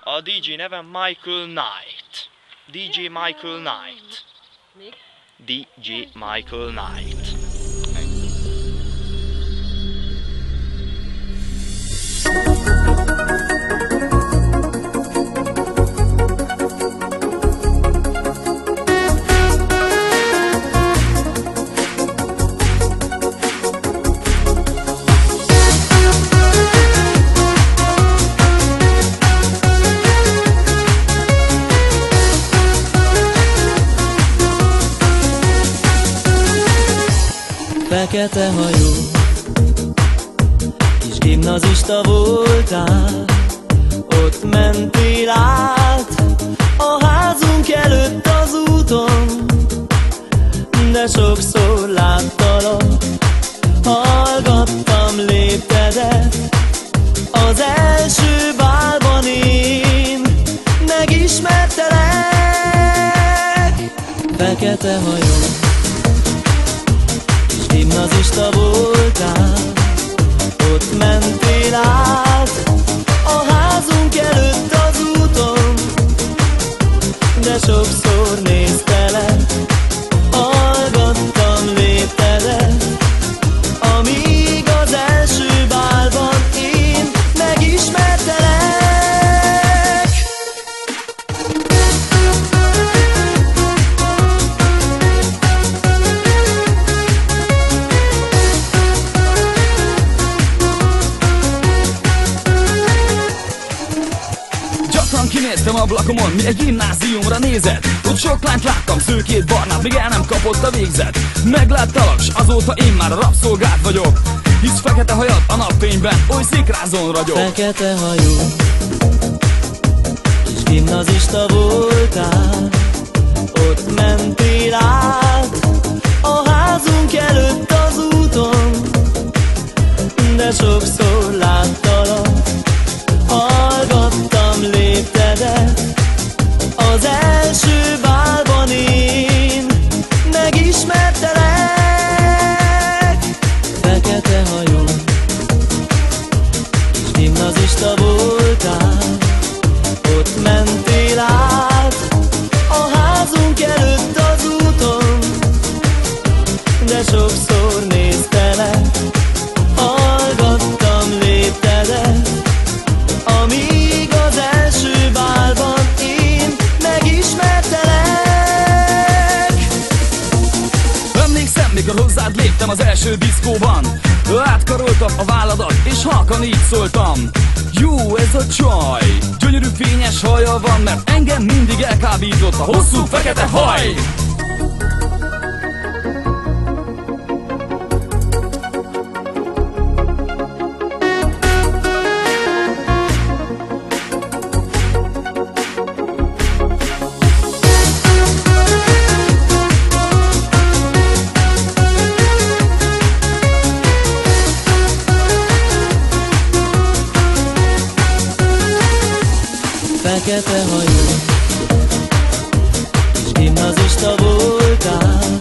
A DJ nevem Michael Knight. DJ Michael Knight. Még? DJ Michael Knight. Fekete hajú, kis gimnazista voltál, ott mentél át a házunk előtt az úton, de sokszor láttalak, hallgattam léptedet, az első bálban én megismertelek. Fekete hajú, gimnazista voltál, ott mentél át a házunk előtt az úton, de sokszor néztelek, hallgattam léptedet, amíg az első bálban én megismertelek. Kinéztem ablakomon, mi egy gimnáziumra nézett. Ott sok lányt láttam, szőkét, barnát, még el nem kapott a végzet. Megláttalak, s azóta én már a rabszolgát vagyok. Hisz fekete hajad a napfényben, oly szikrázon ragyog. Fekete hajú, kis gimnazista voltál, ott mentél át a házunk előtt az úton, de sokszor láttalak, hallgattam léptedet, az első bálban én megismertelek. Fekete hajú, kis gimnazista voltál, ott mentél át a házunk előtt az úton, de sokszor néztelek, hallgattam léptedet, amíg az első bálban én megismertelek. Emlékszem, mikor hozzád léptem az első diszkóban, átkaroltam a válladat, és halkan így szóltam: jó ez a csaj, gyönyörű fényes haja van, mert engem mindig elkábított a hosszú fekete haj. Fekete hajú, kis gimnazista voltál,